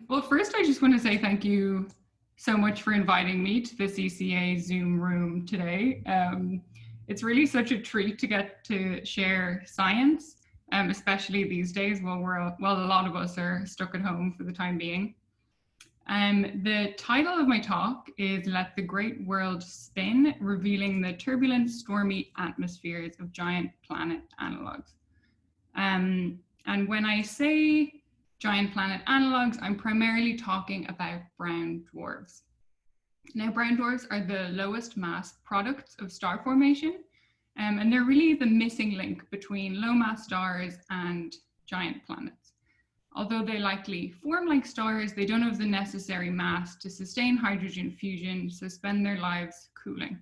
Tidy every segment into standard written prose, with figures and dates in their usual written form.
Well, first, I just want to say thank you so much for inviting me to the CCA Zoom room today. It's really such a treat to get to share science, especially these days while a lot of us are stuck at home for the time being. The title of my talk is Let the Great World Spin, revealing the turbulent, stormy atmospheres of giant planet analogues. And when I say giant planet analogues, I'm primarily talking about brown dwarfs. Now, brown dwarfs are the lowest mass products of star formation, and they're really the missing link between low mass stars and giant planets. Although they likely form like stars, they don't have the necessary mass to sustain hydrogen fusion, so spend their lives cooling.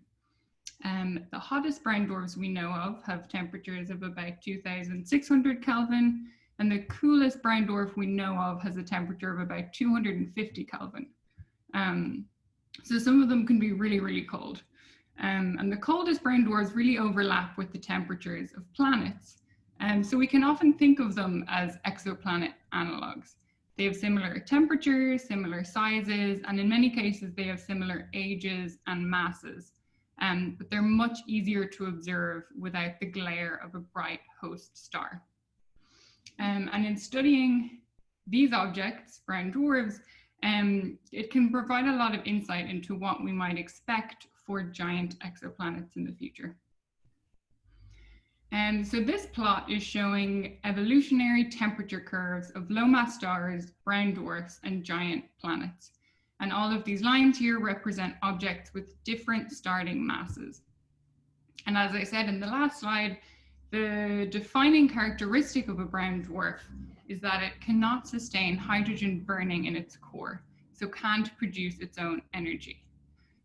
The hottest brown dwarfs we know of have temperatures of about 2,600 Kelvin, and the coolest brown dwarf we know of has a temperature of about 250 Kelvin. So some of them can be really, really cold. And the coldest brown dwarfs really overlap with the temperatures of planets. So we can often think of them as exoplanet analogues. They have similar temperatures, similar sizes, and in many cases they have similar ages and masses. But they're much easier to observe without the glare of a bright host star. And in studying these objects, brown dwarfs, it can provide a lot of insight into what we might expect for giant exoplanets in the future. So this plot is showing evolutionary temperature curves of low mass stars, brown dwarfs, and giant planets. And all of these lines here represent objects with different starting masses. And as I said in the last slide, the defining characteristic of a brown dwarf is that it cannot sustain hydrogen burning in its core, so can't produce its own energy.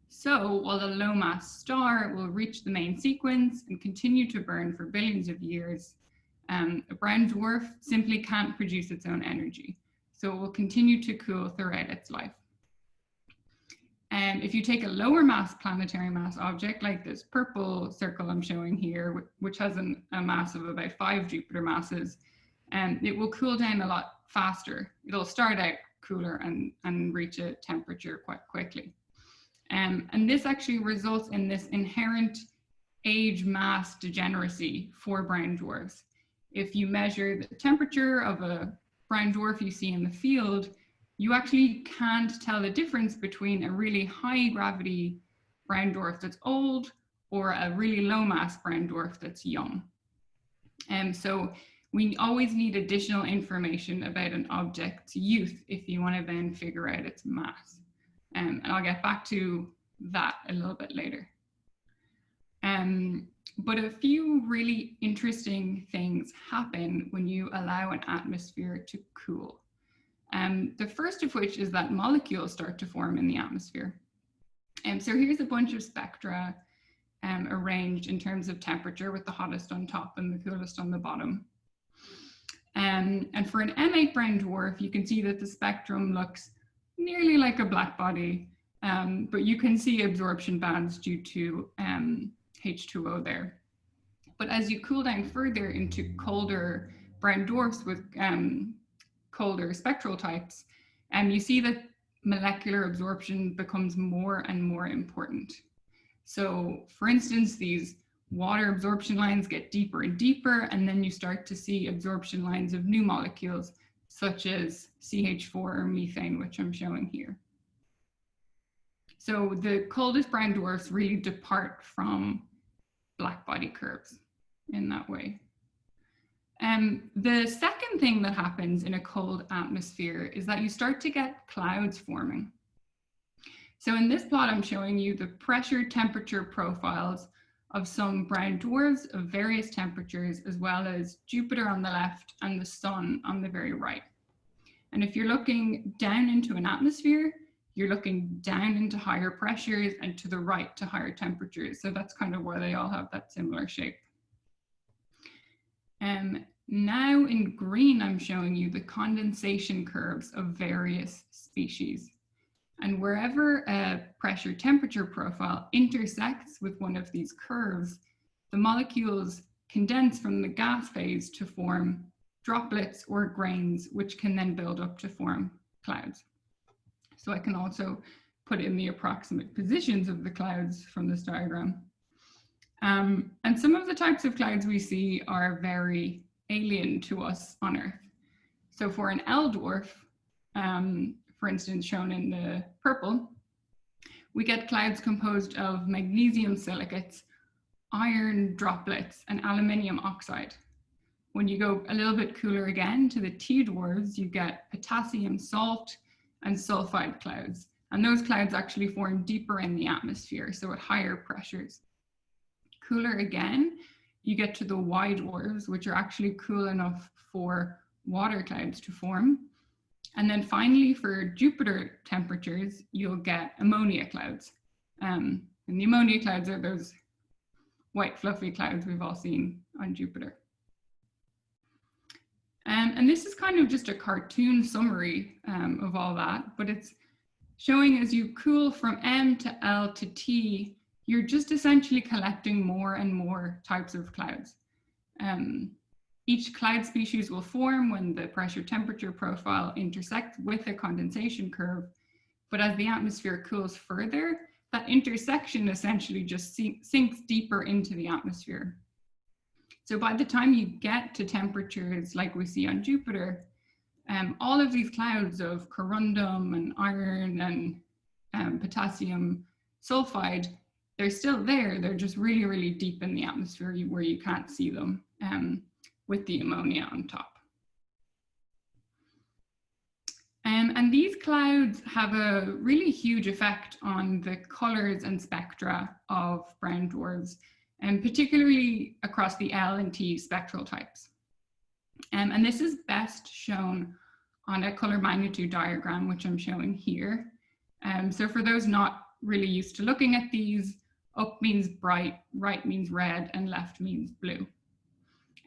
So while a low mass star will reach the main sequence and continue to burn for billions of years, a brown dwarf simply can't produce its own energy. So it will continue to cool throughout its life. If you take a lower mass planetary mass object like this purple circle I'm showing here, which has a mass of about 5 Jupiter masses, it will cool down a lot faster. It'll start out cooler and reach a temperature quite quickly. And this actually results in this inherent age mass degeneracy for brown dwarfs. If you measure the temperature of a brown dwarf you see in the field, you actually can't tell the difference between a really high gravity brown dwarf that's old or a really low mass brown dwarf that's young. So we always need additional information about an object's youth if you want to then figure out its mass. And I'll get back to that a little bit later. But a few really interesting things happen when you allow an atmosphere to cool. The first of which is that molecules start to form in the atmosphere. So here's a bunch of spectra arranged in terms of temperature, with the hottest on top and the coolest on the bottom. And for an M8 brown dwarf, you can see that the spectrum looks nearly like a black body, but you can see absorption bands due to H2O there. But as you cool down further into colder brown dwarfs with colder spectral types, you see that molecular absorption becomes more and more important. So for instance, these water absorption lines get deeper and deeper, and then you start to see absorption lines of new molecules such as CH4 or methane, which I'm showing here. So the coldest brown dwarfs really depart from black body curves in that way. The second thing that happens in a cold atmosphere is that you start to get clouds forming. So in this plot, I'm showing you the pressure temperature profiles of some brown dwarfs of various temperatures, as well as Jupiter on the left and the sun on the very right. And if you're looking down into an atmosphere, you're looking down into higher pressures and to the right to higher temperatures. So that's kind of why they all have that similar shape. Now in green, I'm showing you the condensation curves of various species. And wherever a pressure temperature profile intersects with one of these curves, the molecules condense from the gas phase to form droplets or grains, which can then build up to form clouds. So I can also put in the approximate positions of the clouds from this diagram. And some of the types of clouds we see are very alien to us on Earth. So for an L dwarf, for instance, shown in the purple, we get clouds composed of magnesium silicates, iron droplets, and aluminium oxide. When you go a little bit cooler again to the T dwarfs, you get potassium salt and sulfide clouds. And those clouds actually form deeper in the atmosphere, so at higher pressures. Cooler again, you get to the Y dwarfs, which are actually cool enough for water clouds to form. And then finally, for Jupiter temperatures, you'll get ammonia clouds. And the ammonia clouds are those white fluffy clouds we've all seen on Jupiter. And this is kind of just a cartoon summary of all that, but it's showing as you cool from M to L to T, you're just essentially collecting more and more types of clouds. Each cloud species will form when the pressure temperature profile intersects with a condensation curve. But as the atmosphere cools further, that intersection essentially just sinks deeper into the atmosphere. So by the time you get to temperatures like we see on Jupiter, all of these clouds of corundum and iron and potassium sulfide, they're still there. They're just really, really deep in the atmosphere where you can't see them with the ammonia on top. And these clouds have a really huge effect on the colors and spectra of brown dwarfs, and particularly across the L and T spectral types. And this is best shown on a color magnitude diagram, which I'm showing here. So for those not really used to looking at these, up means bright, right means red, and left means blue.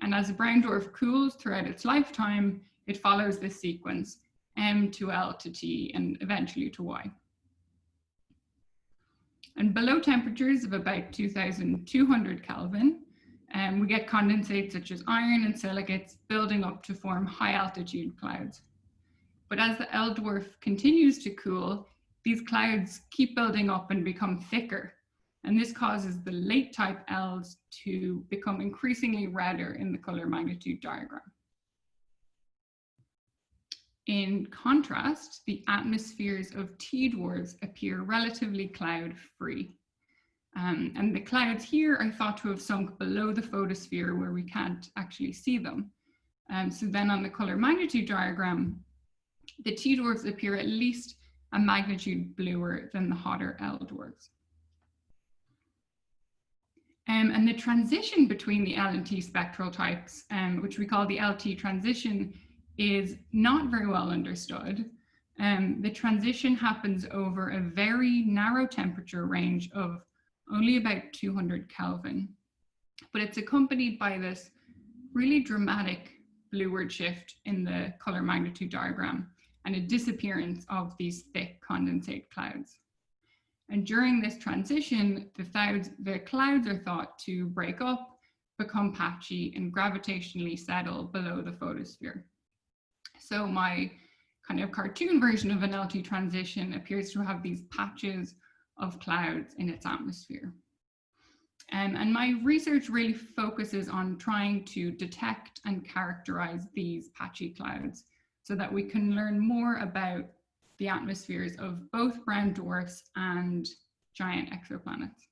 And as a brown dwarf cools throughout its lifetime, it follows this sequence, M to L to T, and eventually to Y. And below temperatures of about 2,200 Kelvin, we get condensates such as iron and silicates building up to form high altitude clouds. But as the L dwarf continues to cool, these clouds keep building up and become thicker. And this causes the late type Ls to become increasingly redder in the color magnitude diagram. In contrast, the atmospheres of T dwarfs appear relatively cloud-free. And the clouds here are thought to have sunk below the photosphere where we can't actually see them. So then on the color magnitude diagram, the T dwarfs appear at least a magnitude bluer than the hotter L dwarfs. And the transition between the L and T spectral types, which we call the LT transition, is not very well understood. The transition happens over a very narrow temperature range of only about 200 Kelvin, but it's accompanied by this really dramatic blueward shift in the color magnitude diagram and a disappearance of these thick condensate clouds. And during this transition, the clouds are thought to break up, become patchy, and gravitationally settle below the photosphere. So my kind of cartoon version of an LT transition appears to have these patches of clouds in its atmosphere. And my research really focuses on trying to detect and characterize these patchy clouds so that we can learn more about the atmospheres of both brown dwarfs and giant exoplanets.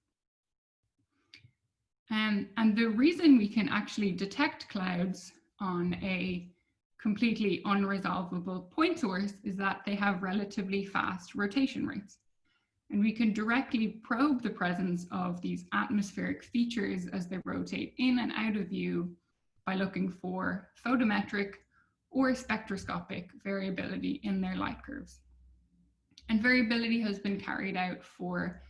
And the reason we can actually detect clouds on a completely unresolvable point source is that they have relatively fast rotation rates. And we can directly probe the presence of these atmospheric features as they rotate in and out of view by looking for photometric or spectroscopic variability in their light curves. And variability has been carried out for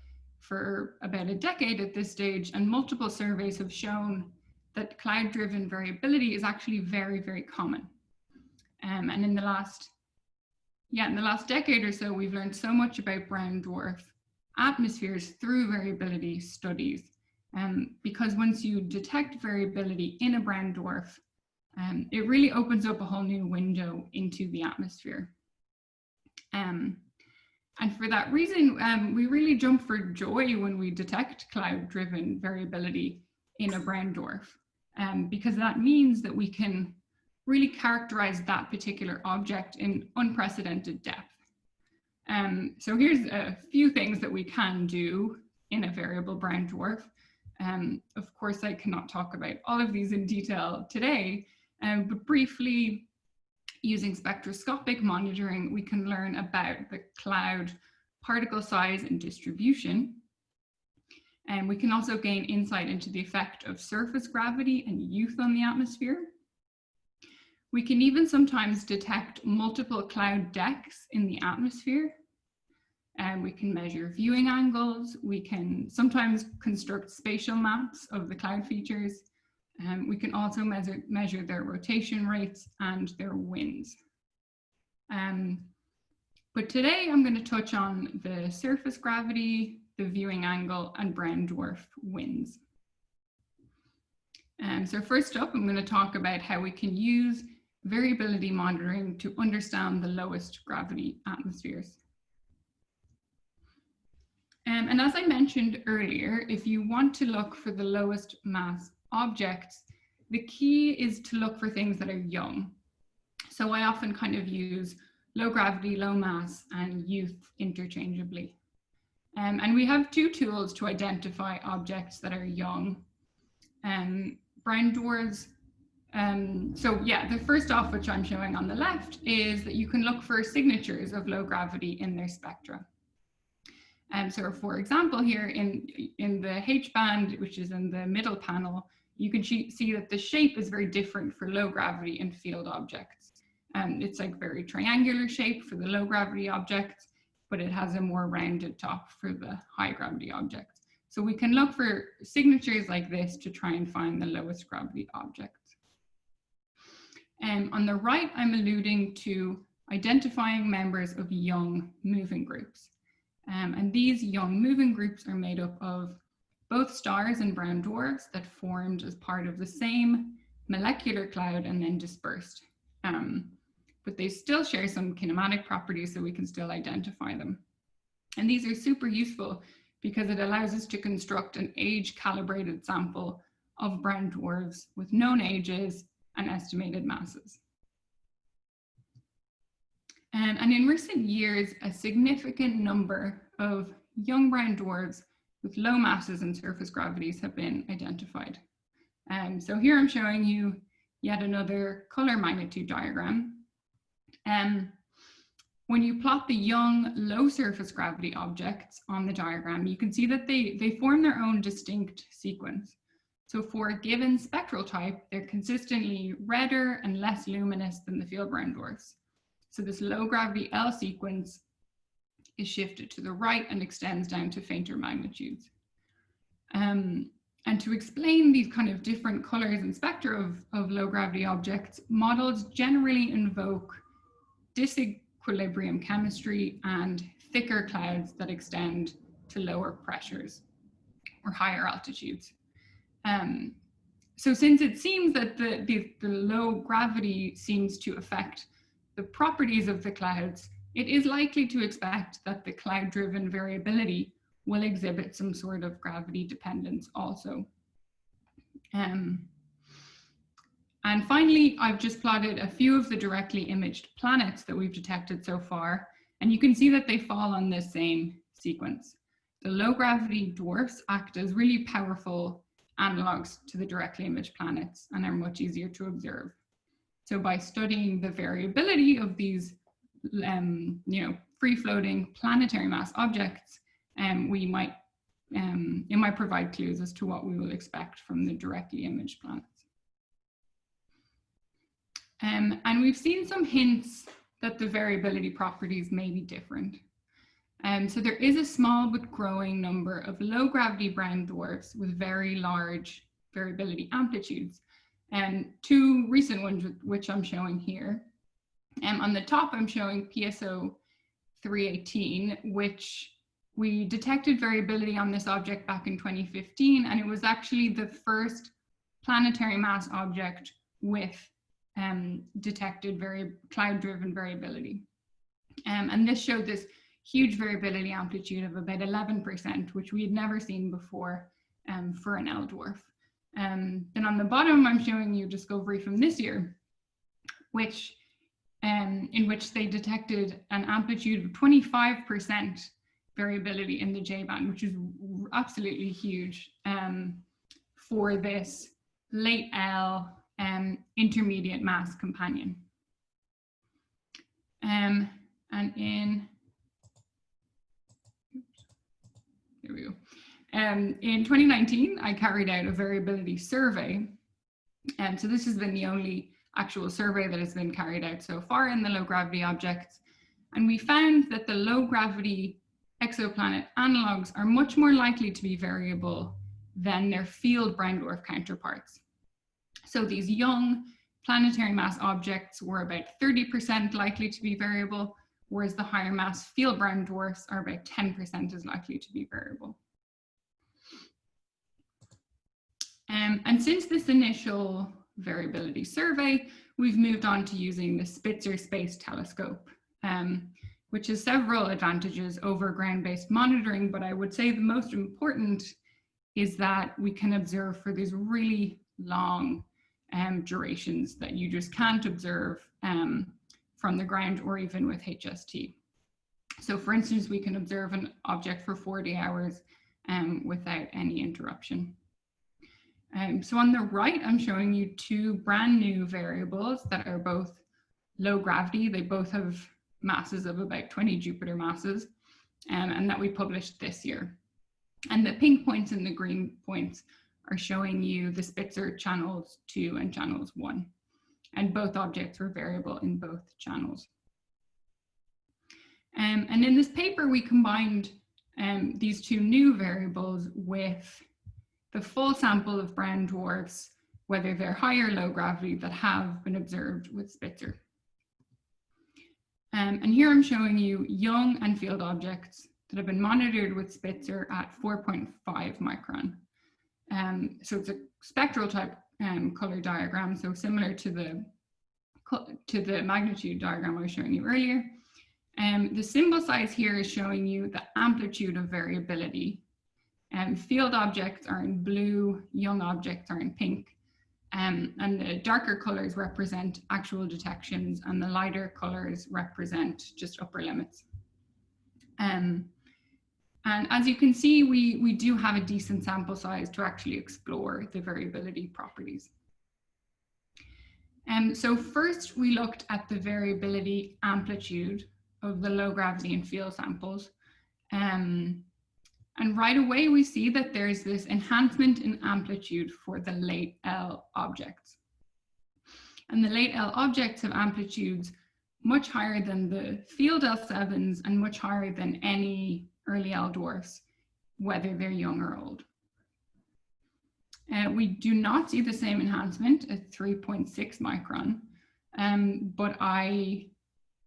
about a decade at this stage, and multiple surveys have shown that cloud-driven variability is actually very, very common. And in the last decade or so, we've learned so much about brown dwarf atmospheres through variability studies. Because once you detect variability in a brown dwarf, it really opens up a whole new window into the atmosphere. And for that reason, we really jump for joy when we detect cloud-driven variability in a brown dwarf, because that means that we can really characterize that particular object in unprecedented depth. So here's a few things that we can do in a variable brown dwarf. Of course, I cannot talk about all of these in detail today, but briefly, using spectroscopic monitoring, we can learn about the cloud particle size and distribution. And we can also gain insight into the effect of surface gravity and youth on the atmosphere. We can even sometimes detect multiple cloud decks in the atmosphere. And we can measure viewing angles. We can sometimes construct spatial maps of the cloud features. We can also measure their rotation rates and their winds. But today I'm going to touch on the surface gravity, the viewing angle, and brown dwarf winds. So first up, I'm going to talk about how we can use variability monitoring to understand the lowest gravity atmospheres. And as I mentioned earlier, if you want to look for the lowest mass objects, the key is to look for things that are young. So I often kind of use low gravity, low mass, and youth interchangeably. And we have two tools to identify objects that are young. Brown dwarfs. So yeah, the first off, which I'm showing on the left, is that you can look for signatures of low gravity in their spectra. So for example, here in the H band, which is in the middle panel, you can see that the shape is very different for low gravity and field objects. It's like very triangular shape for the low gravity objects, but it has a more rounded top for the high gravity objects. So we can look for signatures like this to try and find the lowest gravity objects. On the right, I'm alluding to identifying members of young moving groups. And these young moving groups are made up of both stars and brown dwarfs that formed as part of the same molecular cloud and then dispersed. But they still share some kinematic properties, so we can still identify them. And these are super useful because it allows us to construct an age-calibrated sample of brown dwarfs with known ages and estimated masses. And in recent years, a significant number of young brown dwarfs with low masses and surface gravities have been identified. So here I'm showing you yet another color magnitude diagram. When you plot the young low surface gravity objects on the diagram, you can see that they form their own distinct sequence. So for a given spectral type, they're consistently redder and less luminous than the field brown dwarfs. So this low gravity L sequence is shifted to the right and extends down to fainter magnitudes. And to explain these kind of different colors and spectra of low gravity objects, models generally invoke disequilibrium chemistry and thicker clouds that extend to lower pressures or higher altitudes. So since it seems that the low gravity seems to affect the properties of the clouds, it is likely to expect that the cloud-driven variability will exhibit some sort of gravity dependence also. And finally, I've just plotted a few of the directly imaged planets that we've detected so far, and you can see that they fall on this same sequence. The low gravity dwarfs act as really powerful analogs to the directly imaged planets and are much easier to observe. So by studying the variability of these free-floating planetary mass objects, it might provide clues as to what we will expect from the directly imaged planets. And we've seen some hints that the variability properties may be different. So there is a small but growing number of low gravity brown dwarfs with very large variability amplitudes. And two recent ones, which I'm showing here. On the top, I'm showing PSO 318, which we detected variability on this object back in 2015, and it was actually the first planetary mass object with detected cloud-driven variability. And this showed this huge variability amplitude of about 11%, which we had never seen before for an L dwarf. Then on the bottom, I'm showing you discovery from this year, which in which they detected an amplitude of 25% variability in the J band, which is absolutely huge for this late L intermediate mass companion. And in, here we go. In 2019, I carried out a variability survey. And so this has been the only actual survey that has been carried out so far in the low gravity objects. And we found that the low gravity exoplanet analogs are much more likely to be variable than their field brown dwarf counterparts. So these young planetary mass objects were about 30% likely to be variable, whereas the higher mass field brown dwarfs are about 10% as likely to be variable. And since this initial variability survey, we've moved on to using the Spitzer Space Telescope, which has several advantages over ground-based monitoring, but I would say the most important is that we can observe for these really long durations that you just can't observe from the ground or even with HST. So for instance, we can observe an object for 40 hours without any interruption. So on the right, I'm showing you two brand new variables that are both low gravity. They both have masses of about 20 Jupiter masses, and that we published this year. And the pink points and the green points are showing you the Spitzer channels 2 and channels 1. And both objects were variable in both channels. And in this paper, we combined these two new variables with the full sample of brown dwarfs, whether they're high or low gravity, that have been observed with Spitzer. And here I'm showing you young and field objects that have been monitored with Spitzer at 4.5 micron. So it's a spectral type color diagram, so similar to the magnitude diagram I was showing you earlier. The symbol size here is showing you the amplitude of variability. Field objects are in blue, young objects are in pink, and the darker colors represent actual detections and the lighter colors represent just upper limits. And as you can see, we do have a decent sample size to actually explore the variability properties. So first we looked at the variability amplitude of the low gravity and field samples. And right away, we see that there's this enhancement in amplitude for the late L objects. And the late L objects have amplitudes much higher than the field L7s and much higher than any early L dwarfs, whether they're young or old. We do not see the same enhancement at 3.6 micron, but I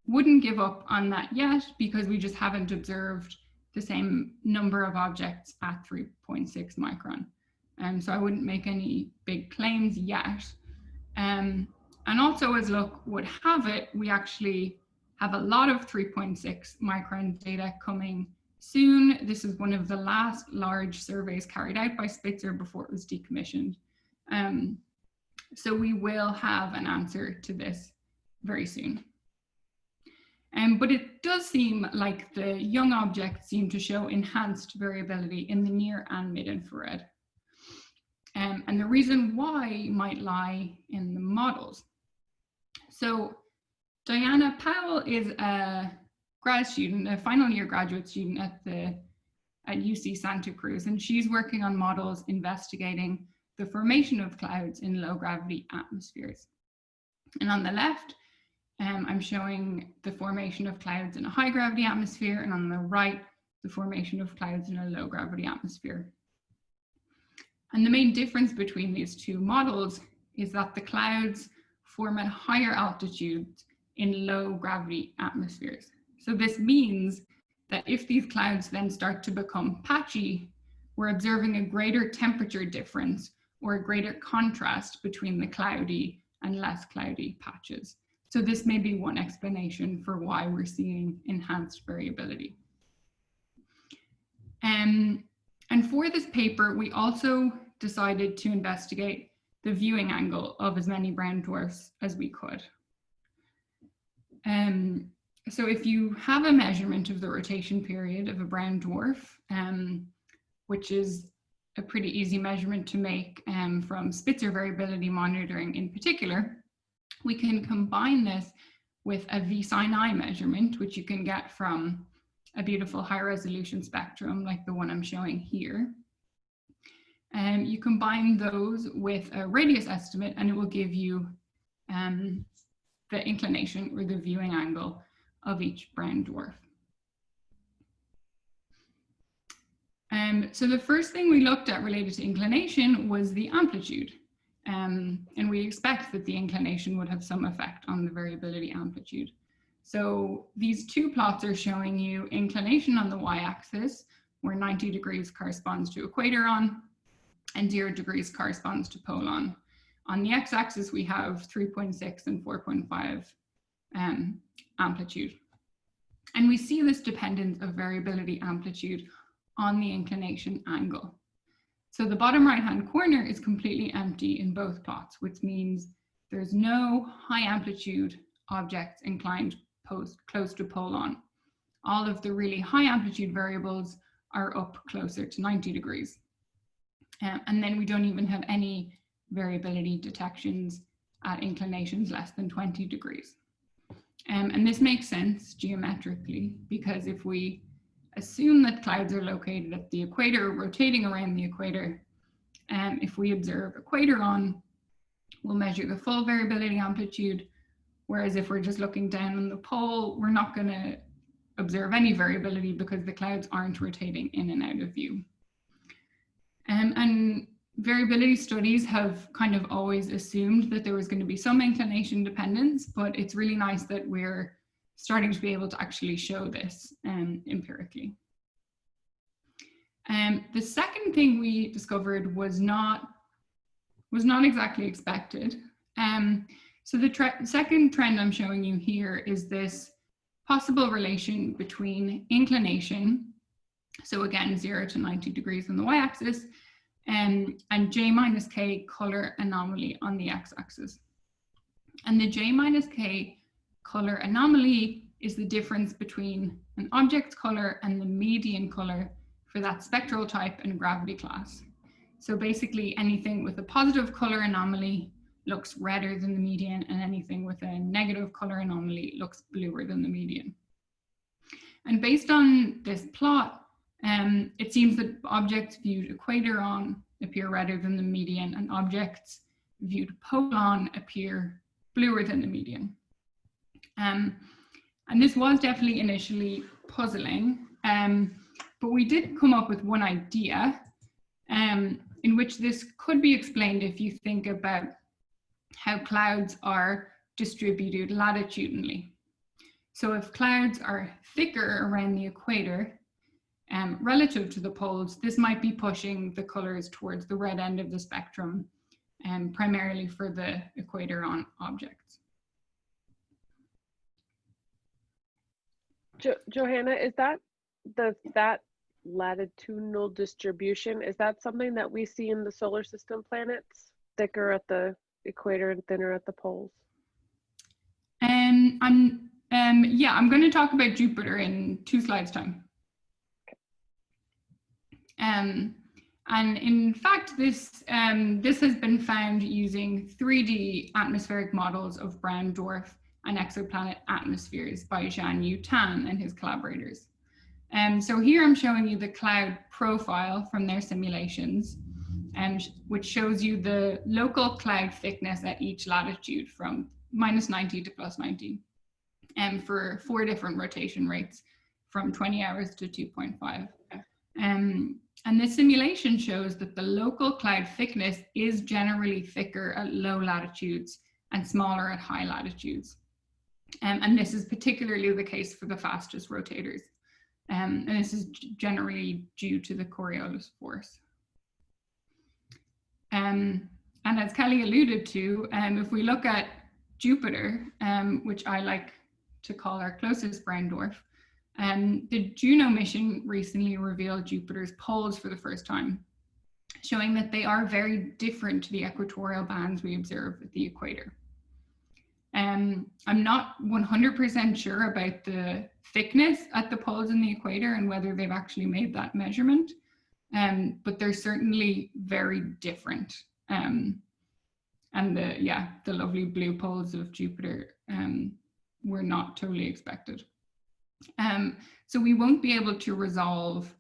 wouldn't give up on that yet because we just haven't observed the same number of objects at 3.6 micron. So I wouldn't make any big claims yet. And also, as luck would have it, we actually have a lot of 3.6 micron data coming soon. This is one of the last large surveys carried out by Spitzer before it was decommissioned. So we will have an answer to this very soon. But it does seem like the young objects seem to show enhanced variability in the near and mid-infrared. And the reason why might lie in the models. So Johanna Powell is a grad student, a final year graduate student at UC Santa Cruz, and she's working on models investigating the formation of clouds in low gravity atmospheres. And on the left, I'm showing the formation of clouds in a high gravity atmosphere, and on the right, the formation of clouds in a low gravity atmosphere. And the main difference between these two models is that the clouds form at higher altitudes in low gravity atmospheres. So this means that if these clouds then start to become patchy, we're observing a greater temperature difference or a greater contrast between the cloudy and less cloudy patches. So this may be one explanation for why we're seeing enhanced variability. And for this paper, we also decided to investigate the viewing angle of as many brown dwarfs as we could. So if you have a measurement of the rotation period of a brown dwarf, which is a pretty easy measurement to make from Spitzer variability monitoring in particular, we can combine this with a V sin I measurement, which you can get from a beautiful high resolution spectrum like the one I'm showing here. You combine those with a radius estimate and it will give you the inclination or the viewing angle of each brown dwarf. So the first thing we looked at related to inclination was the amplitude. And we expect that the inclination would have some effect on the variability amplitude. So these two plots are showing you inclination on the y-axis, where 90 degrees corresponds to equator on, and 0 degrees corresponds to pole on. On the x-axis, we have 3.6 and 4.5 amplitude. And we see this dependence of variability amplitude on the inclination angle. So the bottom right-hand corner is completely empty in both plots, which means there's no high amplitude objects inclined close to pole on. All of the really high amplitude variables are up closer to 90 degrees. And then we don't even have any variability detections at inclinations less than 20 degrees. And this makes sense geometrically, because if we assume that clouds are located at the equator, rotating around the equator, if we observe equator on, we'll measure the full variability amplitude, whereas if we're just looking down on the pole, we're not going to observe any variability because the clouds aren't rotating in and out of view. And variability studies have kind of always assumed that there was going to be some inclination dependence, but it's really nice that we're starting to be able to actually show this empirically. The second thing we discovered was not exactly expected. So the second trend I'm showing you here is this possible relation between inclination, so again 0 to 90 degrees on the y-axis, and J minus K color anomaly on the x-axis. And the J minus K color anomaly is the difference between an object's color and the median color for that spectral type and gravity class. So basically anything with a positive color anomaly looks redder than the median, and anything with a negative color anomaly looks bluer than the median. And based on this plot, it seems that objects viewed equator on appear redder than the median, and objects viewed pole on appear bluer than the median. And this was definitely initially puzzling, but we did come up with one idea in which this could be explained if you think about how clouds are distributed latitudinally. So if clouds are thicker around the equator, relative to the poles, this might be pushing the colors towards the red end of the spectrum, primarily for the equator on objects. Johanna, is that that latitudinal distribution, is that something that we see in the solar system planets, thicker at the equator and thinner at the poles? Yeah, I'm going to talk about Jupiter in 2 slides time. And in fact, this has been found using 3D atmospheric models of brown dwarf and exoplanet atmospheres by Jianyu Tan and his collaborators. So here I'm showing you the cloud profile from their simulations, which shows you the local cloud thickness at each latitude from -90 to +90, for 4 different rotation rates from 20 hours to 2.5. And this simulation shows that the local cloud thickness is generally thicker at low latitudes and smaller at high latitudes. And this is particularly the case for the fastest rotators. And this is generally due to the Coriolis force. And as Kelly alluded to, if we look at Jupiter, which I like to call our closest brown dwarf, the Juno mission recently revealed Jupiter's poles for the first time, showing that they are very different to the equatorial bands we observe at the equator. I'm not 100% sure about the thickness at the poles in the equator and whether they've actually made that measurement, but they're certainly very different. And the lovely blue poles of Jupiter were not totally expected. So we won't be able to resolve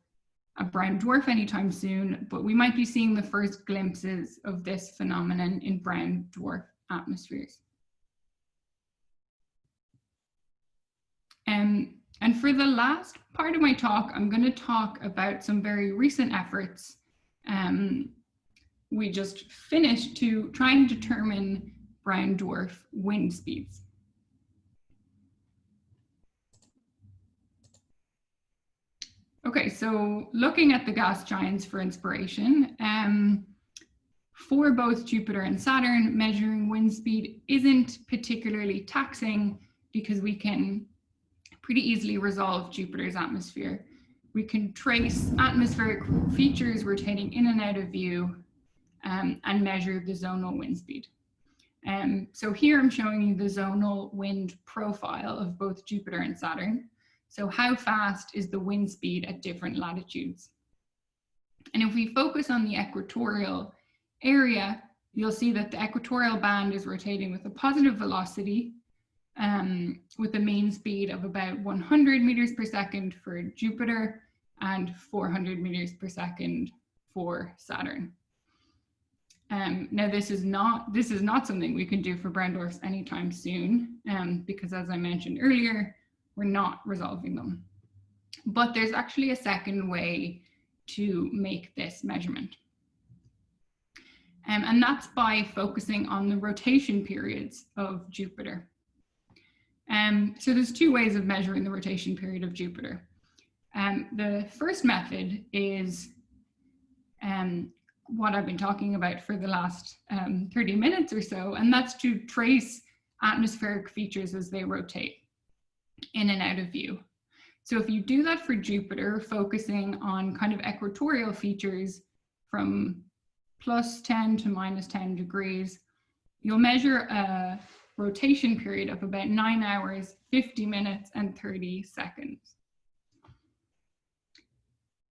a brown dwarf anytime soon, but we might be seeing the first glimpses of this phenomenon in brown dwarf atmospheres. And for the last part of my talk, I'm going to talk about some very recent efforts we just finished to try and determine brown dwarf wind speeds. Okay, so looking at the gas giants for inspiration, for both Jupiter and Saturn, measuring wind speed isn't particularly taxing because we can pretty easily resolve Jupiter's atmosphere. We can trace atmospheric features rotating in and out of view and measure the zonal wind speed. So here I'm showing you the zonal wind profile of both Jupiter and Saturn. So how fast is the wind speed at different latitudes? And if we focus on the equatorial area, you'll see that the equatorial band is rotating with a positive velocity with a mean speed of about 100 meters per second for Jupiter and 400 meters per second for Saturn. Now this is not something we can do for brown dwarfs anytime soon, because as I mentioned earlier, we're not resolving them. But there's actually a second way to make this measurement. And that's by focusing on the rotation periods of Jupiter. So there's two ways of measuring the rotation period of Jupiter. The first method is what I've been talking about for the last 30 minutes or so, and that's to trace atmospheric features as they rotate in and out of view. So if you do that for Jupiter, focusing on kind of equatorial features from +10 to -10 degrees, you'll measure a rotation period of about 9 hours, 50 minutes, and 30 seconds.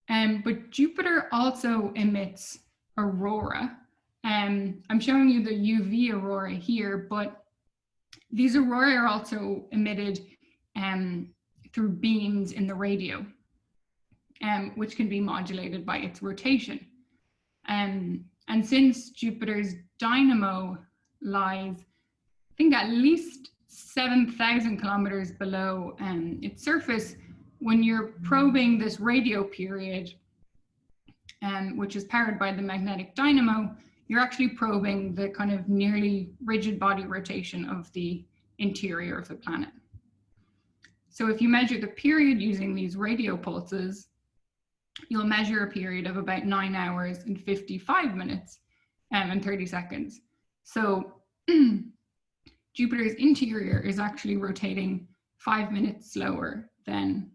But Jupiter also emits aurora. I'm showing you the UV aurora here, but these aurora are also emitted through beams in the radio, which can be modulated by its rotation. And since Jupiter's dynamo lies, I think, at least 7,000 kilometers below its surface, when you're probing this radio period, which is powered by the magnetic dynamo, you're actually probing the kind of nearly rigid body rotation of the interior of the planet. So if you measure the period using these radio pulses, you'll measure a period of about 9 hours and 55 minutes and 30 seconds. So Jupiter's interior is actually rotating 5 minutes slower than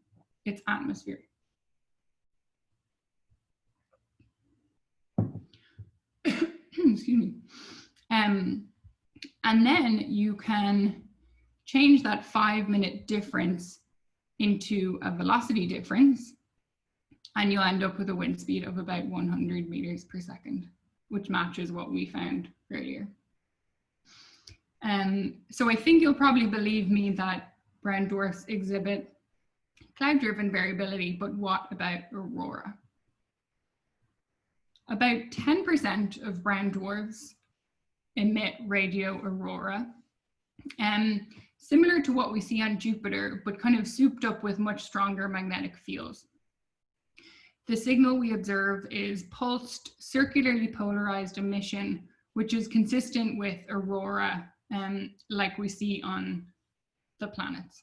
its atmosphere. Excuse me. And then you can change that 5-minute difference into a velocity difference, and you'll end up with a wind speed of about 100 meters per second, which matches what we found earlier. So I think you'll probably believe me that brown dwarfs exhibit cloud-driven variability, but what about aurora? About 10% of brown dwarfs emit radio aurora, similar to what we see on Jupiter, but kind of souped up with much stronger magnetic fields. The signal we observe is pulsed, circularly polarized emission, which is consistent with aurora, like we see on the planets.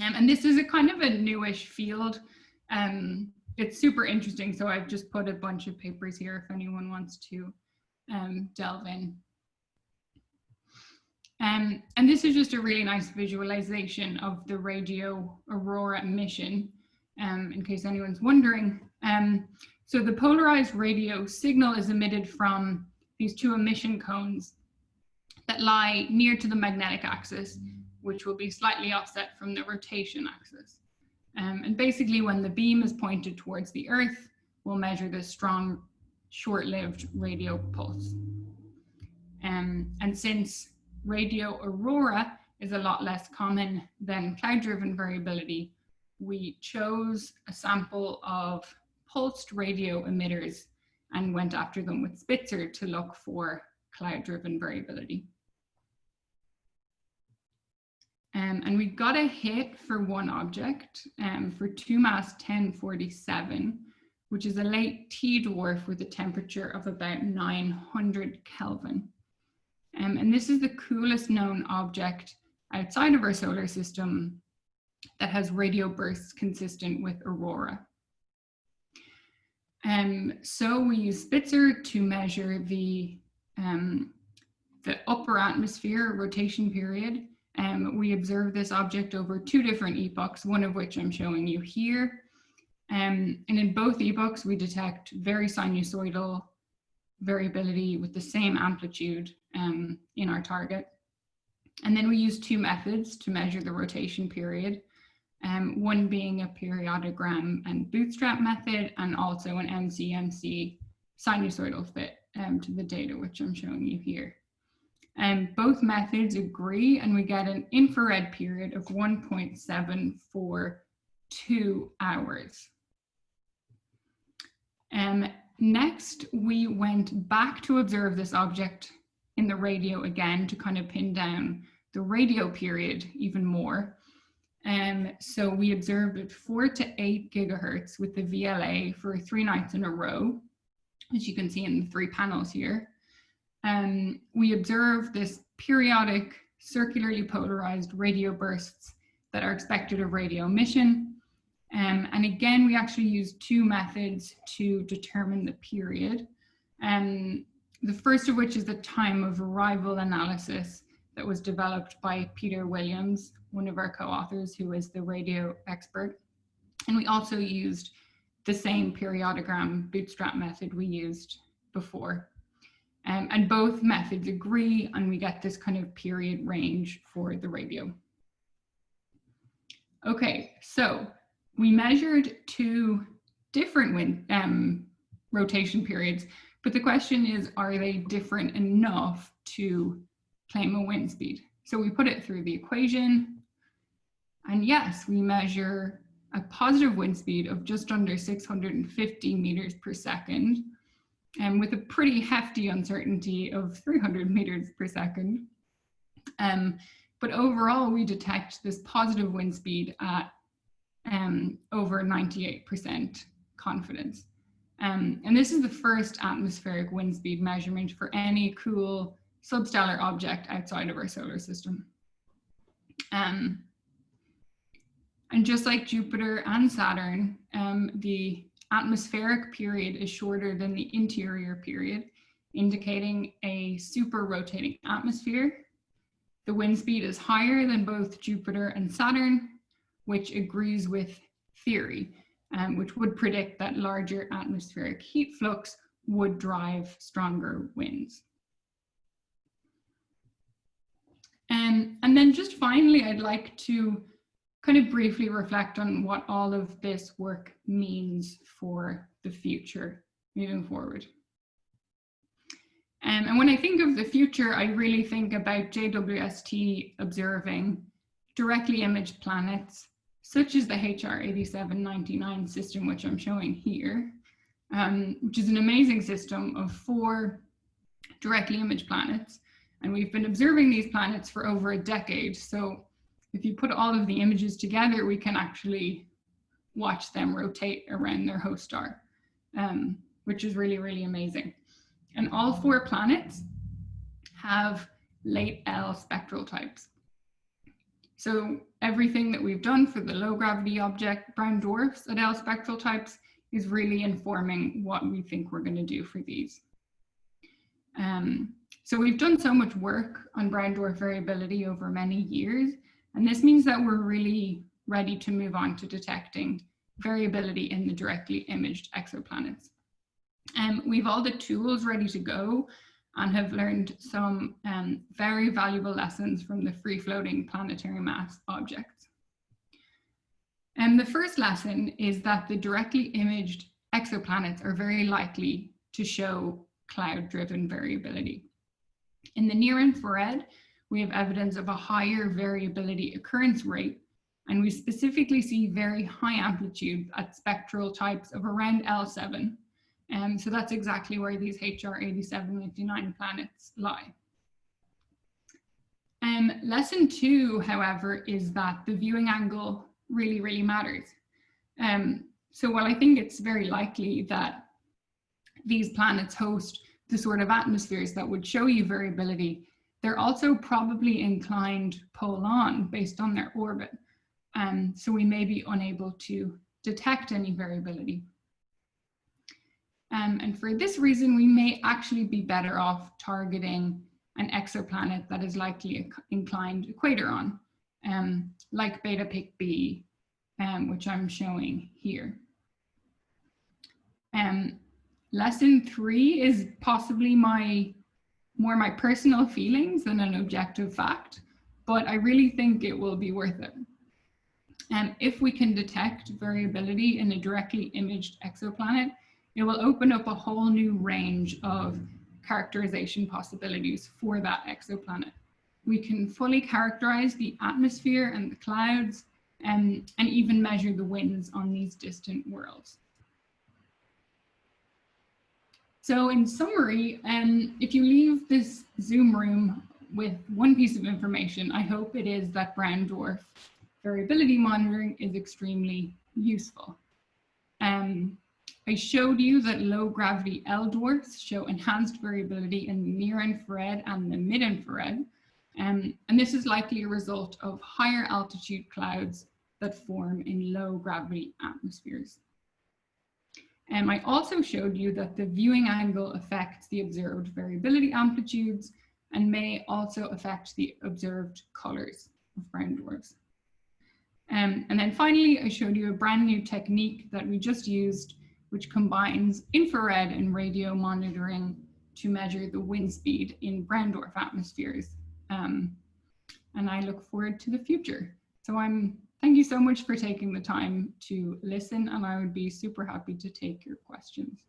And this is a kind of a newish field. It's super interesting, so I've just put a bunch of papers here if anyone wants to delve in. And this is just a really nice visualization of the radio aurora emission, in case anyone's wondering. So the polarized radio signal is emitted from these two emission cones that lie near to the magnetic axis, which will be slightly offset from the rotation axis. And basically, when the beam is pointed towards the Earth, we'll measure this strong, short-lived radio pulse. And since radio aurora is a lot less common than cloud-driven variability, we chose a sample of pulsed radio emitters and went after them with Spitzer to look for cloud-driven variability. And we got a hit for one object, for 2 mass 1047, which is a late T dwarf with a temperature of about 900 Kelvin. And this is the coolest known object outside of our solar system that has radio bursts consistent with aurora. So we use Spitzer to measure the upper atmosphere rotation period. We observed this object over 2 different epochs, one of which I'm showing you here. And in both epochs, we detect very sinusoidal variability with the same amplitude in our target. And then we use 2 methods to measure the rotation period, one being a periodogram and bootstrap method, and also an MCMC sinusoidal fit to the data, which I'm showing you here. Both methods agree, and we get an infrared period of 1.742 hours. Next, we went back to observe this object in the radio again to kind of pin down the radio period even more. So we observed at 4 to 8 gigahertz with the VLA for 3 nights in a row, as you can see in the 3 panels here. We observed this periodic circularly polarized radio bursts that are expected of radio emission. And again, we actually used 2 methods to determine the period. The first of which is the time of arrival analysis that was developed by Peter Williams, one of our co-authors who is the radio expert. And we also used the same periodogram bootstrap method we used before. And both methods agree, and we get this kind of period range for the radio. Okay, so we measured 2 different rotation periods, but the question is, are they different enough to claim a wind speed? So we put it through the equation, and yes, we measure a positive wind speed of just under 650 meters per second, and with a pretty hefty uncertainty of 300 meters per second. But overall, we detect this positive wind speed at over 98% confidence. And this is the first atmospheric wind speed measurement for any cool substellar object outside of our solar system. And just like Jupiter and Saturn, the atmospheric period is shorter than the interior period, indicating a super rotating atmosphere. The wind speed is higher than both Jupiter and Saturn, which agrees with theory, which would predict that larger atmospheric heat flux would drive stronger winds. And then just finally, I'd like to kind of briefly reflect on what all of this work means for the future moving forward. And when I think of the future, I really think about JWST observing directly imaged planets, such as the HR 8799 system, which I'm showing here, which is an amazing system of 4 directly imaged planets. And we've been observing these planets for over a decade. So if you put all of the images together, we can actually watch them rotate around their host star, which is really, really amazing. And all 4 planets have late L spectral types. So everything that we've done for the low gravity object brown dwarfs at L spectral types is really informing what we think we're going to do for these. So we've done so much work on brown dwarf variability over many years, and this means that we're really ready to move on to detecting variability in the directly imaged exoplanets. We've all the tools ready to go and have learned some very valuable lessons from the free-floating planetary mass objects. The first lesson is that the directly imaged exoplanets are very likely to show cloud-driven variability. In the near-infrared, we have evidence of a higher variability occurrence rate, and we specifically see very high amplitudes at spectral types of around L7. So that's exactly where these HR 8759 planets lie. Lesson 2, however, is that the viewing angle really matters. So while I think it's very likely that these planets host the sort of atmospheres that would show you variability, they're also probably inclined pole on based on their orbit. So we may be unable to detect any variability. And for this reason, we may actually be better off targeting an exoplanet that is likely inclined equator on, like Beta Pic B, which I'm showing here. Lesson 3 is possibly more my personal feelings than an objective fact, but I really think it will be worth it. If we can detect variability in a directly imaged exoplanet, it will open up a whole new range of characterization possibilities for that exoplanet. We can fully characterize the atmosphere and the clouds, and even measure the winds on these distant worlds. So in summary, if you leave this Zoom room with one piece of information, I hope it is that brown dwarf variability monitoring is extremely useful. I showed you that low gravity L dwarfs show enhanced variability in the near infrared and the mid infrared. And this is likely a result of higher altitude clouds that form in low gravity atmospheres. I also showed you that the viewing angle affects the observed variability amplitudes and may also affect the observed colors of brown dwarfs. And then finally, I showed you a brand new technique that we just used, which combines infrared and radio monitoring to measure the wind speed in brown dwarf atmospheres. And I look forward to the future. So thank you so much for taking the time to listen, and I would be super happy to take your questions.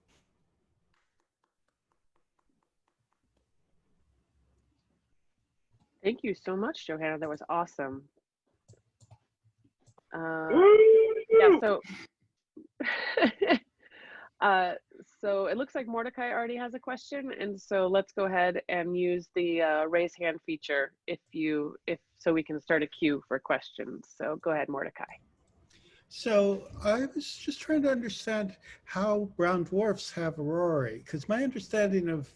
Thank you so much, Johanna. That was awesome. Yeah, so it looks like Mordecai already has a question, and so let's go ahead and use the raise hand feature so we can start a queue for questions. So go ahead, Mordecai. So I was just trying to understand how brown dwarfs have aurorae, because my understanding of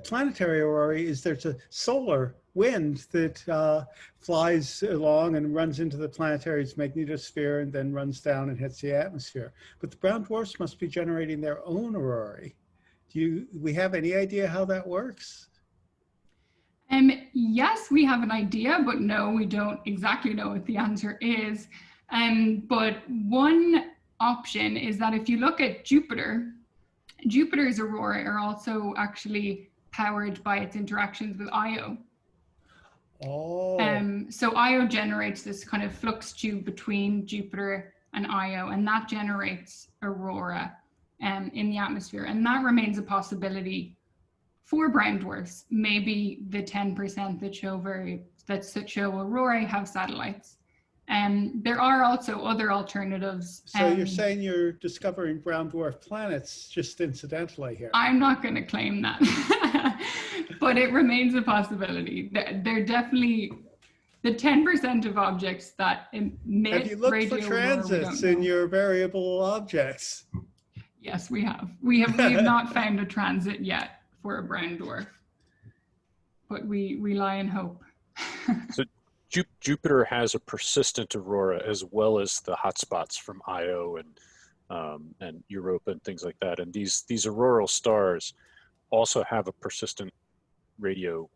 planetary aurorae is there's a solar wind that flies along and runs into the planetary's magnetosphere and then runs down and hits the atmosphere. But the brown dwarfs must be generating their own aurorae. Do we have any idea how that works? Yes, we have an idea, but no, we don't exactly know what the answer is. But one option is that if you look at Jupiter, Jupiter's aurora are also actually powered by its interactions with Io. Oh. So Io generates this kind of flux tube between Jupiter and Io, and that generates aurora in the atmosphere. And that remains a possibility for brown dwarfs. Maybe the 10% that show aurorae have satellites. There are also other alternatives. So you're saying you're discovering brown dwarf planets just incidentally here? I'm not going to claim that, but it remains a possibility. They're definitely the 10% of objects that emit. Have you looked for transits in your variable objects? Yes, we have. We have not found a transit yet for a brown dwarf, but we lie in hope. So Jupiter has a persistent aurora as well as the hotspots from Io and Europa and things like that. And these auroral stars also have a persistent radio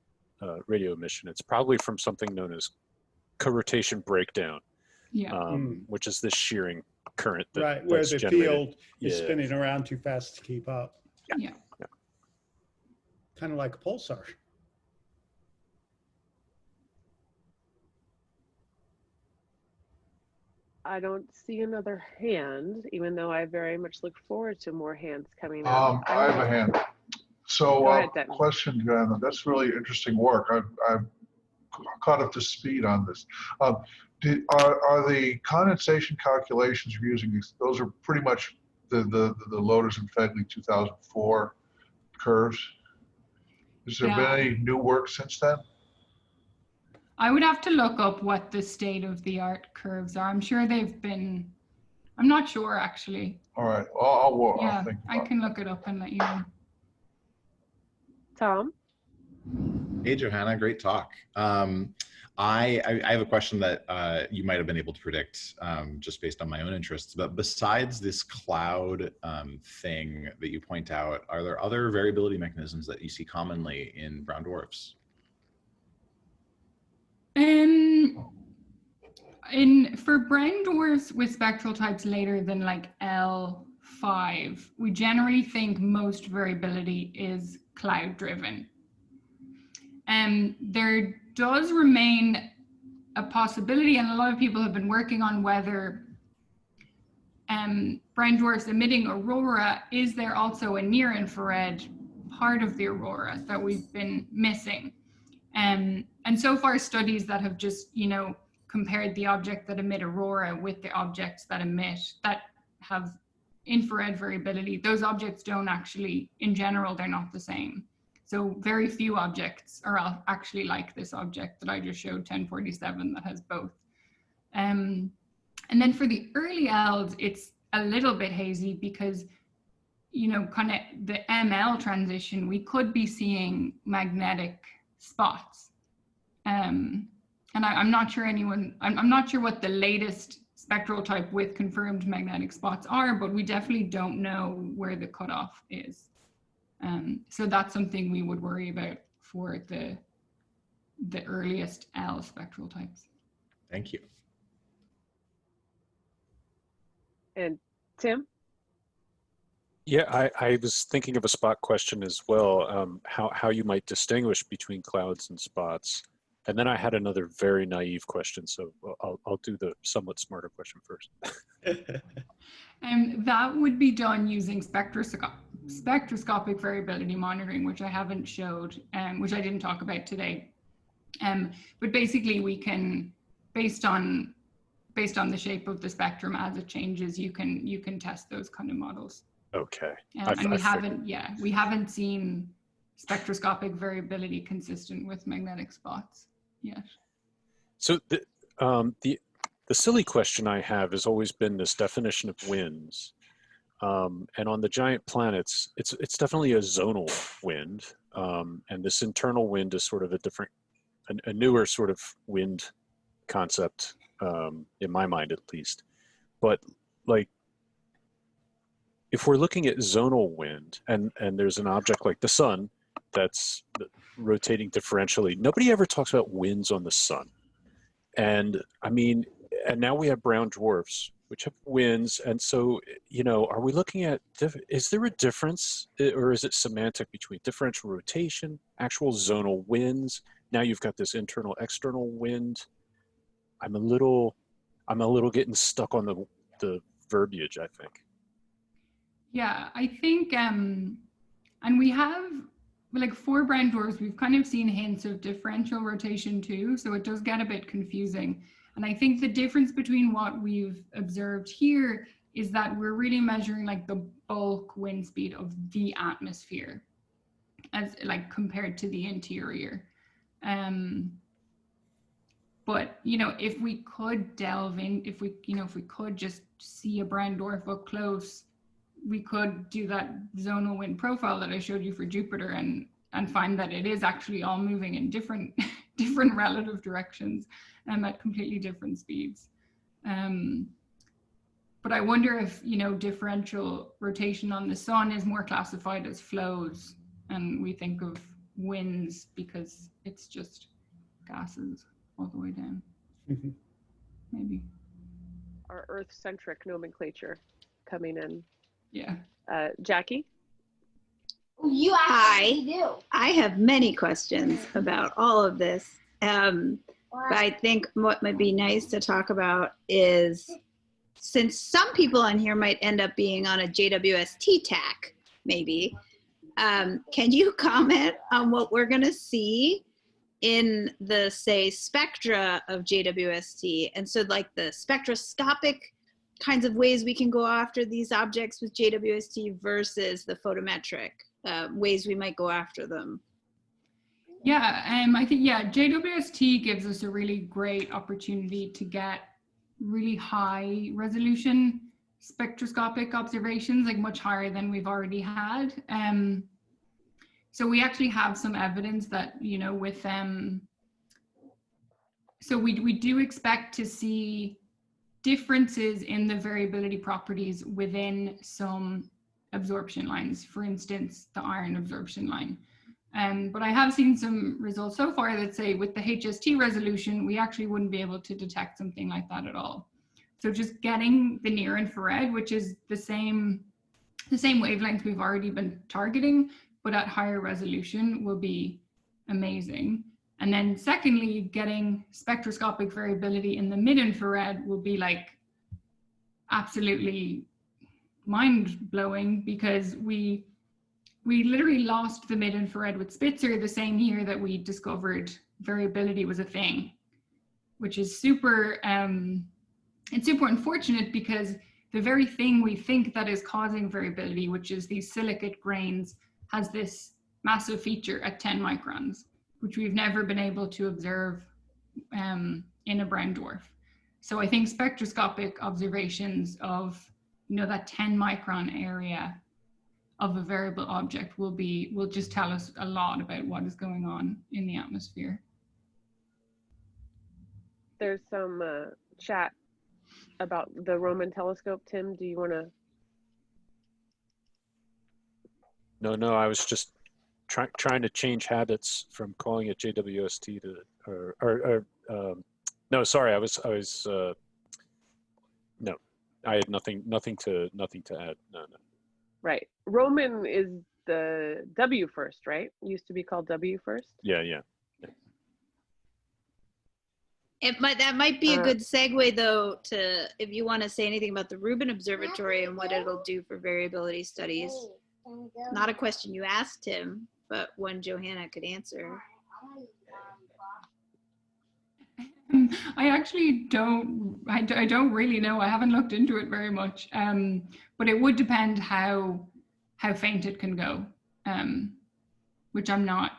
emission. It's probably from something known as co-rotation breakdown, Yeah. which is this shearing current that, right, where that's the generated. field is spinning around too fast to keep up. Yeah. Kind of like a pulsar. I don't see another hand, even though I very much look forward to more hands coming up. I have a hand. So, Go ahead, Denton. question, Johanna. That's really interesting work. I've caught up to speed on this. Are the condensation calculations you're using? Those are pretty much the Lotus and Fegley 2004 curves. Has there been any new work since then? I would have to look up what the state of the art curves are. I'm sure they've been, I'm not sure actually. All right, I'll Yeah, think I about can look it up and let you know. Tom? Hey, Johanna, great talk. I have a question that you might have been able to predict just based on my own interests, but besides this cloud thing that you point out, are there other variability mechanisms that you see commonly in brown dwarfs? For brown dwarfs with spectral types later than like L5, we generally think most variability is cloud driven. There does remain a possibility, and a lot of people have been working on whether brown dwarfs emitting aurora, is there also a near infrared part of the aurora that we've been missing? And so far studies that have just, compared the objects that emit aurora with the objects that have infrared variability, those objects don't actually, in general, they're not the same. So very few objects are actually like this object that I just showed, 1047, that has both. And then for the early Ls, it's a little bit hazy because, kind of the ML transition, we could be seeing magnetic spots. And I'm not sure I'm not sure what the latest spectral type with confirmed magnetic spots are, but we definitely don't know where the cutoff is. So that's something we would worry about for the earliest L spectral types. Thank you. And Tim? Yeah, I was thinking of a spot question as well, how you might distinguish between clouds and spots. And then I had another very naive question, so I'll do the somewhat smarter question first. That would be done using spectroscopic variability monitoring, which I haven't showed, which I didn't talk about today. But basically we can, based on the shape of the spectrum as it changes, you can test those kind of models. Okay. And we haven't seen spectroscopic variability consistent with magnetic spots yet. So the silly question I have has always been this definition of winds. And on the giant planets, it's definitely a zonal wind. And this internal wind is sort of a newer sort of wind concept, in my mind at least. But like, if we're looking at zonal wind and there's an object like the sun that's rotating differentially, nobody ever talks about winds on the sun. And I mean, and now we have brown dwarfs, which have winds. And so, are we looking at, is there a difference, or is it semantic between differential rotation, actual zonal winds? Now you've got this internal, external wind. I'm a little getting stuck on the verbiage, I think. Yeah, I think, and we have, like for brown dwarfs, we've kind of seen hints of differential rotation too, so it does get a bit confusing. And I think the difference between what we've observed here is that we're really measuring like the bulk wind speed of the atmosphere as like compared to the interior. But, if we could delve in, if we could just see a brown dwarf up close, we could do that zonal wind profile that I showed you for Jupiter and find that it is actually all moving in different relative directions and at completely different speeds. But I wonder if, differential rotation on the sun is more classified as flows, and we think of winds because it's just gases all the way down. Mhm. Maybe. Our Earth-centric nomenclature coming in. Yeah. Jackie? You actually do. I have many questions about all of this. But I think what might be nice to talk about is, since some people on here might end up being on a JWST tack, maybe, can you comment on what we're going to see in the, say, spectra of JWST? And so like the spectroscopic kinds of ways we can go after these objects with JWST versus the photometric ways we might go after them. Yeah, I think, yeah, JWST gives us a really great opportunity to get really high resolution spectroscopic observations, like much higher than we've already had. So we actually have some evidence that, you know, with so we do expect to see differences in the variability properties within some absorption lines, for instance, the iron absorption line. But I have seen some results so far that say with the HST resolution, we actually wouldn't be able to detect something like that at all. So just getting the near infrared, which is the same wavelength we've already been targeting, but at higher resolution, will be amazing. And then secondly, getting spectroscopic variability in the mid-infrared will be like absolutely mind-blowing, because we literally lost the mid-infrared with Spitzer the same year that we discovered variability was a thing, which is super, it's super unfortunate, because the very thing we think that is causing variability, which is these silicate grains, has this massive feature at 10 microns, which we've never been able to observe in a brown dwarf. So I think spectroscopic observations of, you know, that 10 micron area of a variable object will just tell us a lot about what is going on in the atmosphere. There's some chat about the Roman telescope. Tim, do you want to? No, I was just trying to change habits from calling it JWST to, no, sorry, I was no, I had nothing to add. No. Right. Roman is the W first, right? Used to be called W first. Yeah. That might be a good segue, though, to if you want to say anything about the Rubin Observatory and what it'll do for variability studies. Not a question you asked him, but one Johanna could answer. I actually don't really know. I haven't looked into it very much, but it would depend how faint it can go, which I'm not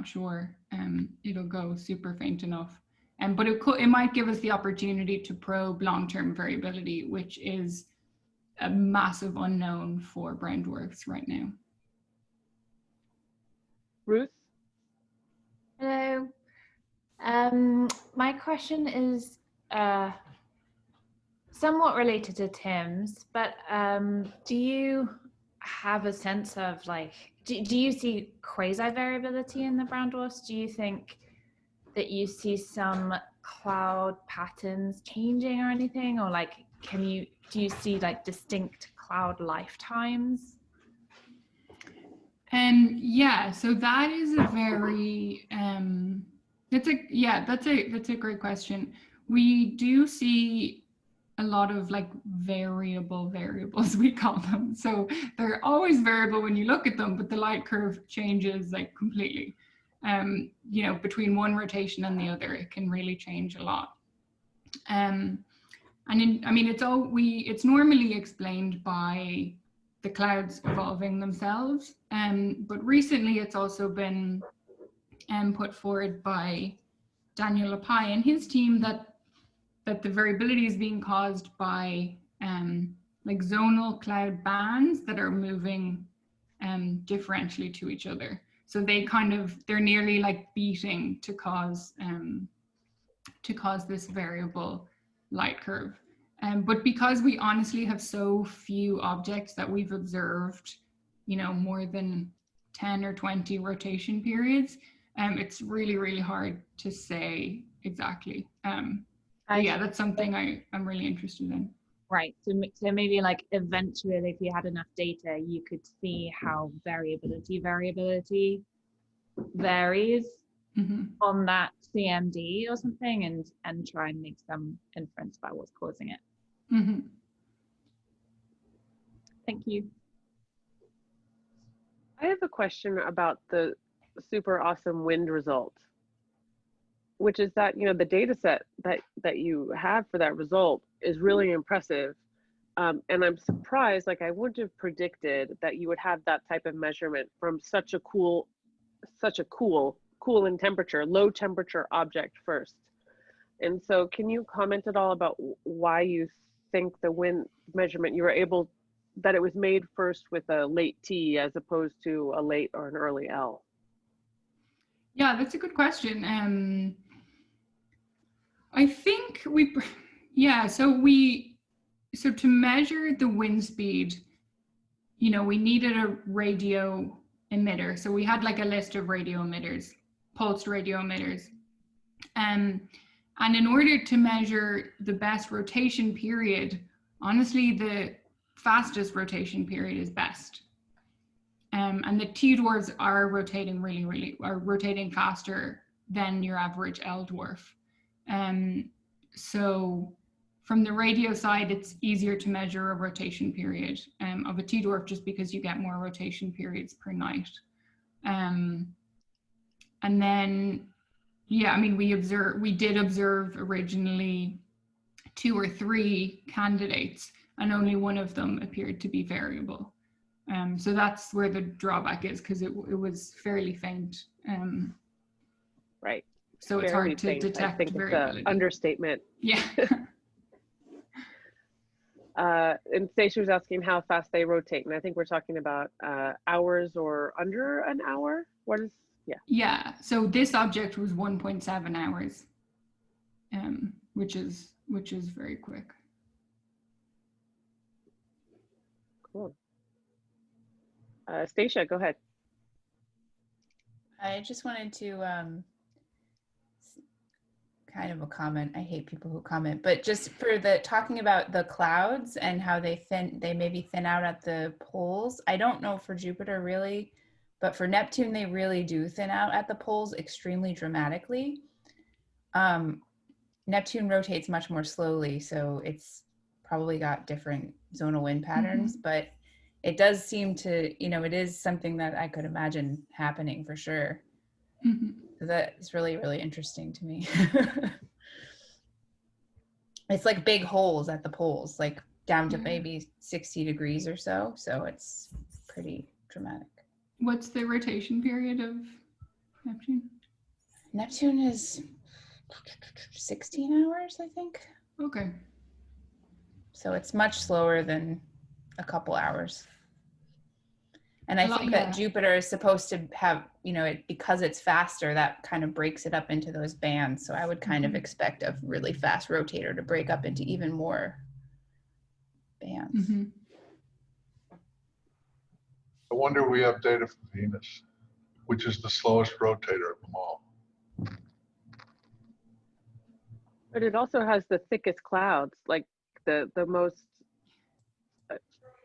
sure it'll go super faint enough. But it might give us the opportunity to probe long-term variability, which is a massive unknown for brown dwarfs right now. Ruth? Hello. My question is somewhat related to Tim's, but do you have a sense of, like, do you see quasi-variability in the brown dwarfs? Do you think that you see some cloud patterns changing or anything, or like do you see like distinct cloud lifetimes? Yeah, so that is a very that's a great question. We do see a lot of like variables, we call them. So they're always variable when you look at them, but the light curve changes like completely. You know, between one rotation and the other, it can really change a lot. It's normally explained by the clouds evolving themselves, but recently it's also been put forward by Daniel Lapai and his team that the variability is being caused by like zonal cloud bands that are moving differentially to each other. So they're nearly like beating to cause this variable light curve. But because we honestly have so few objects that we've observed, you know, more than 10 or 20 rotation periods. It's really, really hard to say exactly. But yeah, that's something I'm really interested in. Right. So maybe like eventually, if you had enough data, you could see how variability varies on that CMD or something, and try and make some inference about what's causing it. Thank you. I have a question about the super awesome wind result, which is that, you know, the data set that you have for that result is really impressive. And I'm surprised, like I wouldn't have predicted that you would have that type of measurement from such a cool in temperature, low temperature object first. And so can you comment at all about why you think the wind measurement, you were able, that it was made first with a late T as opposed to a late or an early L? Yeah, that's a good question. I think so to measure the wind speed, you know, we needed a radio emitter. So we had like a list of radio emitters, pulsed radio emitters. And in order to measure the best rotation period, honestly, the fastest rotation period is best. And the T dwarfs are rotating rotating faster than your average L dwarf. So from the radio side, it's easier to measure a rotation period of a T dwarf just because you get more rotation periods per night. And then, yeah, I mean, we did observe originally 2 or 3 candidates, and only one of them appeared to be variable. So that's where the drawback is, because it was fairly faint. Right. So it's hard to detect I think variability. it's an understatement. Yeah. And Stacia was asking how fast they rotate, and I think we're talking about hours or under an hour. What is, yeah. Yeah, so this object was 1.7 hours, which is very quick. Cool. Stacia, go ahead. I just wanted to kind of a comment. I hate people who comment, but just for the talking about the clouds and how they maybe thin out at the poles. I don't know for Jupiter really, but for Neptune, they really do thin out at the poles extremely dramatically. Neptune rotates much more slowly, so it's probably got different zonal wind patterns, but it does seem to, you know, it is something that I could imagine happening for sure. So that is really, really interesting to me. It's like big holes at the poles, like down to maybe 60 degrees or so. So it's pretty dramatic. What's the rotation period of Neptune? Neptune is 16 hours, I think. Okay. So it's much slower than a couple hours. And I think that Jupiter is supposed to have, you know, because it's faster, that kind of breaks it up into those bands. So I would kind of expect a really fast rotator to break up into even more bands. I wonder if we have data for Venus, which is the slowest rotator of them all. But it also has the thickest clouds, like the most,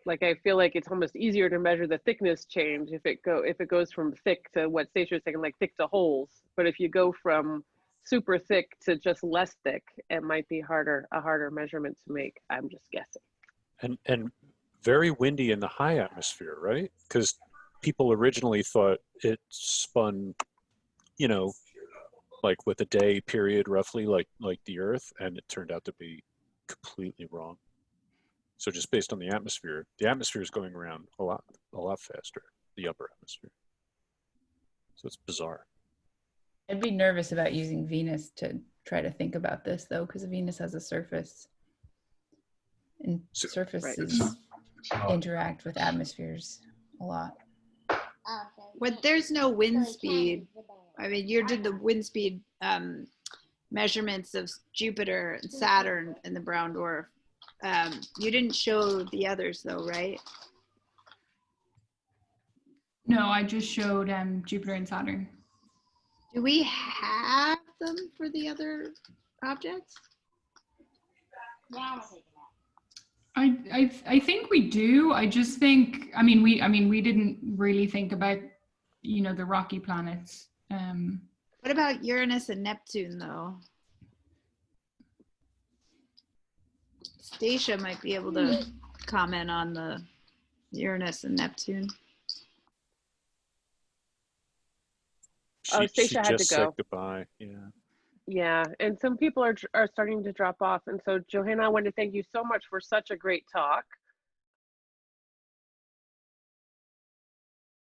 like I feel like it's almost easier to measure the thickness change if it goes from thick to what Stacia was saying, like thick to holes. But if you go from super thick to just less thick, it might be a harder measurement to make. I'm just guessing. And very windy in the high atmosphere, right? Because people originally thought it spun, you know, like with a day period roughly, like the Earth, and it turned out to be completely wrong. So just based on the atmosphere is going around a lot faster, the upper atmosphere. So it's bizarre. I'd be nervous about using Venus to try to think about this though, because Venus has a surface, and surfaces interact with atmospheres a lot. But there's no wind speed. I mean, you did the wind speed measurements of Jupiter and Saturn and the brown dwarf. You didn't show the others though, right? No, I just showed Jupiter and Saturn. Do we have them for the other objects? I think we do. I just think, I mean we didn't really think about, you know, the rocky planets. What about Uranus and Neptune though? Stacia might be able to comment on the Uranus and Neptune. Oh, She Stacia had to just go. said goodbye. Yeah. Yeah, and some people are starting to drop off. And so Johanna, I want to thank you so much for such a great talk.